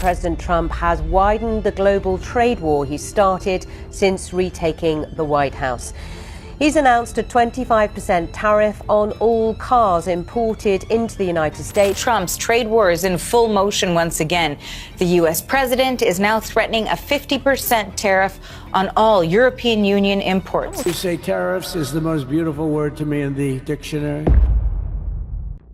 President Trump has widened the global trade war he started since retaking the White House. He's announced a 25% tariff on all cars imported into the United States. Trump's trade war is in full motion once again. The U.S. president is now threatening a 50% tariff on all European Union imports. You say tariffs is the most beautiful word to me in the dictionary.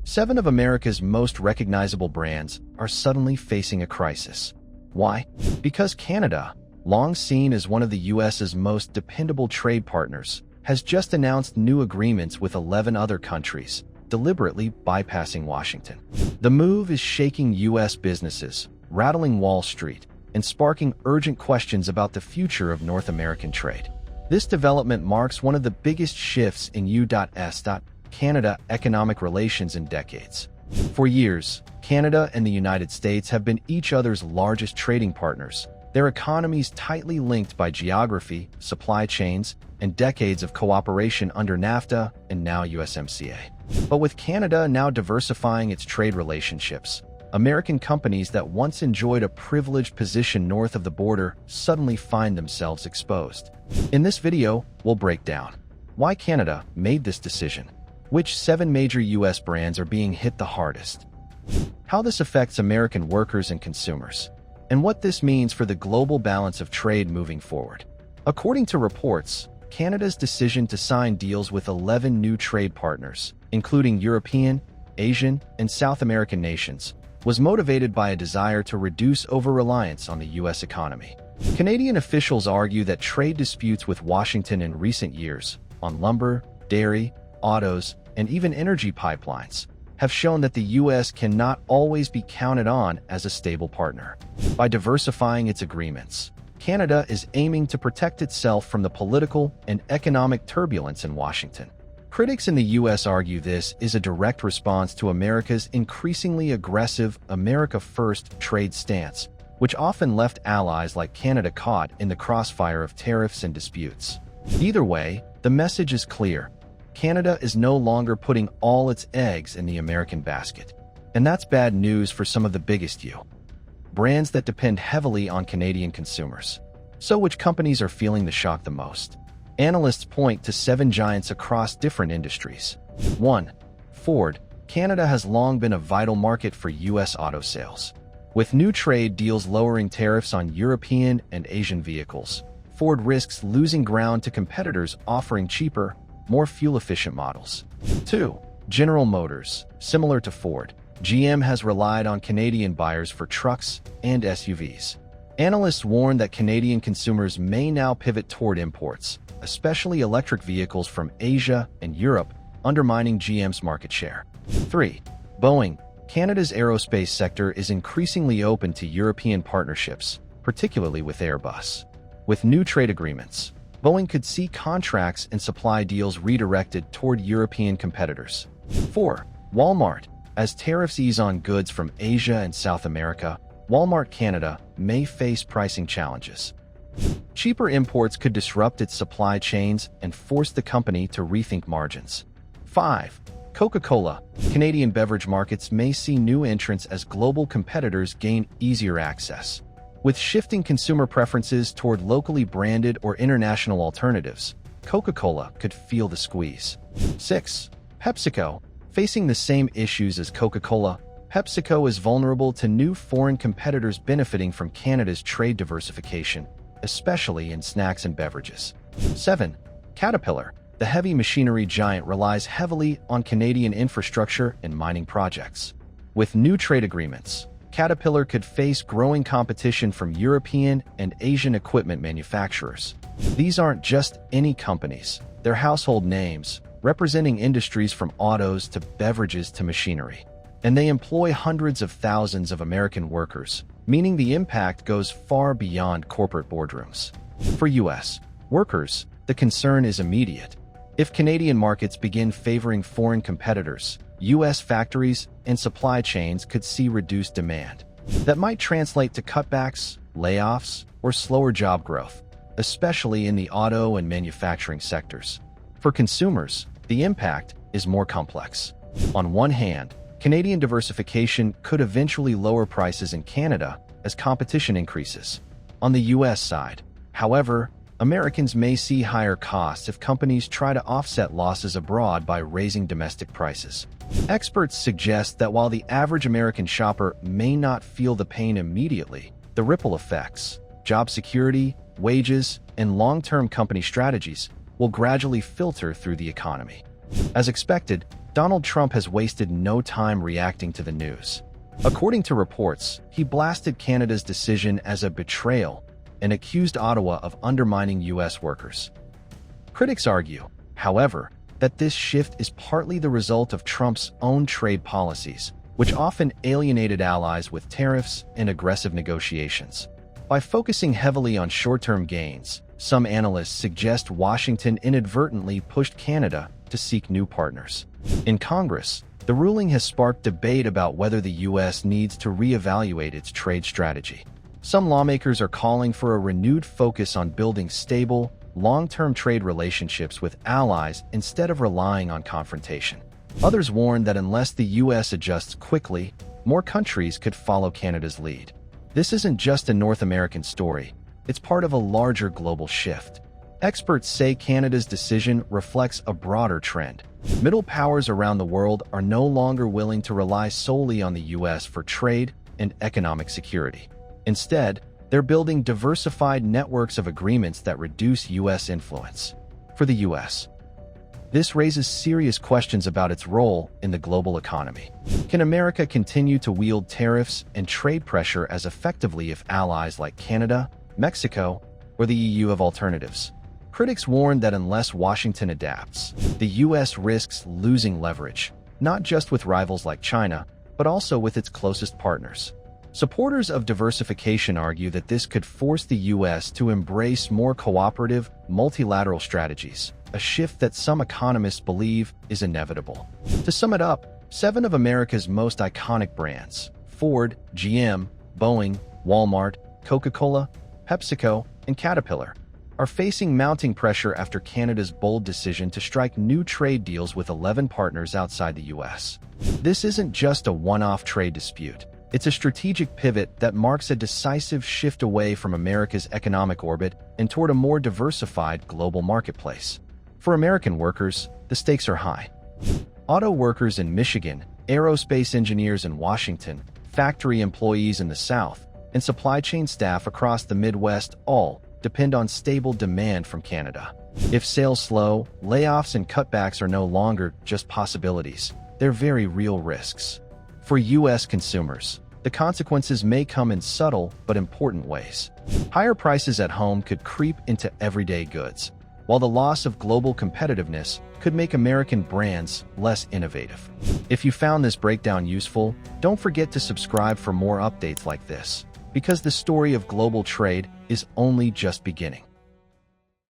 7 of America's most recognizable brands are suddenly facing a crisis. Why? Because Canada, long seen as one of the U.S.'s most dependable trade partners, has just announced new agreements with 11 other countries, deliberately bypassing Washington. The move is shaking U.S. businesses, rattling Wall Street, and sparking urgent questions about the future of North American trade. This development marks one of the biggest shifts in U.S.-Canada economic relations in decades. For years, Canada and the United States have been each other's largest trading partners, their economies tightly linked by geography, supply chains, and decades of cooperation under NAFTA and now USMCA. But with Canada now diversifying its trade relationships, American companies that once enjoyed a privileged position north of the border suddenly find themselves exposed. In this video, we'll break down why Canada made this decision, which 7 major U.S. brands are being hit the hardest, how this affects American workers and consumers, and what this means for the global balance of trade moving forward. According to reports, Canada's decision to sign deals with 11 new trade partners, including European, Asian, and South American nations, was motivated by a desire to reduce over-reliance on the U.S. economy. Canadian officials argue that trade disputes with Washington in recent years, on lumber, dairy, autos, and even energy pipelines, have shown that the U.S. cannot always be counted on as a stable partner. By diversifying its agreements, Canada is aiming to protect itself from the political and economic turbulence in Washington. Critics in the U.S. argue this is a direct response to America's increasingly aggressive America First trade stance, which often left allies like Canada caught in the crossfire of tariffs and disputes. Either way, the message is clear. Canada is no longer putting all its eggs in the American basket. And that's bad news for some of the biggest brands that depend heavily on Canadian consumers. So which companies are feeling the shock the most? Analysts point to 7 giants across different industries. 1. Ford. Canada has long been a vital market for U.S. auto sales. With new trade deals lowering tariffs on European and Asian vehicles, Ford risks losing ground to competitors offering cheaper, more fuel-efficient models. 2. General Motors. Similar to Ford, GM has relied on Canadian buyers for trucks and SUVs. Analysts warn that Canadian consumers may now pivot toward imports, especially electric vehicles from Asia and Europe, undermining GM's market share. 3. Boeing. Canada's aerospace sector is increasingly open to European partnerships, particularly with Airbus. With new trade agreements, Boeing could see contracts and supply deals redirected toward European competitors. 4. Walmart. As tariffs ease on goods from Asia and South America, Walmart Canada may face pricing challenges. Cheaper imports could disrupt its supply chains and force the company to rethink margins. 5. Coca-Cola. Canadian beverage markets may see new entrants as global competitors gain easier access. With shifting consumer preferences toward locally branded or international alternatives, Coca-Cola could feel the squeeze. 6. PepsiCo. Facing the same issues as Coca-Cola, PepsiCo is vulnerable to new foreign competitors benefiting from Canada's trade diversification, especially in snacks and beverages. 7. Caterpillar. The heavy machinery giant relies heavily on Canadian infrastructure and mining projects. With new trade agreements, Caterpillar could face growing competition from European and Asian equipment manufacturers. These aren't just any companies, they're household names, representing industries from autos to beverages to machinery. And they employ hundreds of thousands of American workers, meaning the impact goes far beyond corporate boardrooms. For U.S. workers, the concern is immediate. If Canadian markets begin favoring foreign competitors, U.S. factories and supply chains could see reduced demand. That might translate to cutbacks, layoffs, or slower job growth, especially in the auto and manufacturing sectors. For consumers, the impact is more complex. On one hand, Canadian diversification could eventually lower prices in Canada, as competition increases. On the U.S. side, however, Americans may see higher costs if companies try to offset losses abroad by raising domestic prices. Experts suggest that while the average American shopper may not feel the pain immediately, the ripple effects, job security, wages, and long-term company strategies will gradually filter through the economy. As expected, Donald Trump has wasted no time reacting to the news. According to reports, he blasted Canada's decision as a betrayal and accused Ottawa of undermining U.S. workers. Critics argue, however, that this shift is partly the result of Trump's own trade policies, which often alienated allies with tariffs and aggressive negotiations. By focusing heavily on short-term gains, some analysts suggest Washington inadvertently pushed Canada to seek new partners. In Congress, the ruling has sparked debate about whether the U.S. needs to reevaluate its trade strategy. Some lawmakers are calling for a renewed focus on building stable, long-term trade relationships with allies instead of relying on confrontation. Others warn that unless the U.S. adjusts quickly, more countries could follow Canada's lead. This isn't just a North American story, it's part of a larger global shift. Experts say Canada's decision reflects a broader trend. Middle powers around the world are no longer willing to rely solely on the U.S. for trade and economic security. Instead, they're building diversified networks of agreements that reduce U.S. influence. For the U.S., this raises serious questions about its role in the global economy. Can America continue to wield tariffs and trade pressure as effectively if allies like Canada, Mexico, or the EU have alternatives? Critics warn that unless Washington adapts, the U.S. risks losing leverage, not just with rivals like China, but also with its closest partners. Supporters of diversification argue that this could force the U.S. to embrace more cooperative, multilateral strategies, a shift that some economists believe is inevitable. To sum it up, 7 of America's most iconic brands, Ford, GM, Boeing, Walmart, Coca-Cola, PepsiCo, and Caterpillar, are facing mounting pressure after Canada's bold decision to strike new trade deals with 11 partners outside the U.S. This isn't just a one-off trade dispute. It's a strategic pivot that marks a decisive shift away from America's economic orbit and toward a more diversified global marketplace. For American workers, the stakes are high. Auto workers in Michigan, aerospace engineers in Washington, factory employees in the South, and supply chain staff across the Midwest all depend on stable demand from Canada. If sales slow, layoffs and cutbacks are no longer just possibilities. They're very real risks. For U.S. consumers, the consequences may come in subtle but important ways. Higher prices at home could creep into everyday goods, while the loss of global competitiveness could make American brands less innovative. If you found this breakdown useful, don't forget to subscribe for more updates like this, because the story of global trade is only just beginning.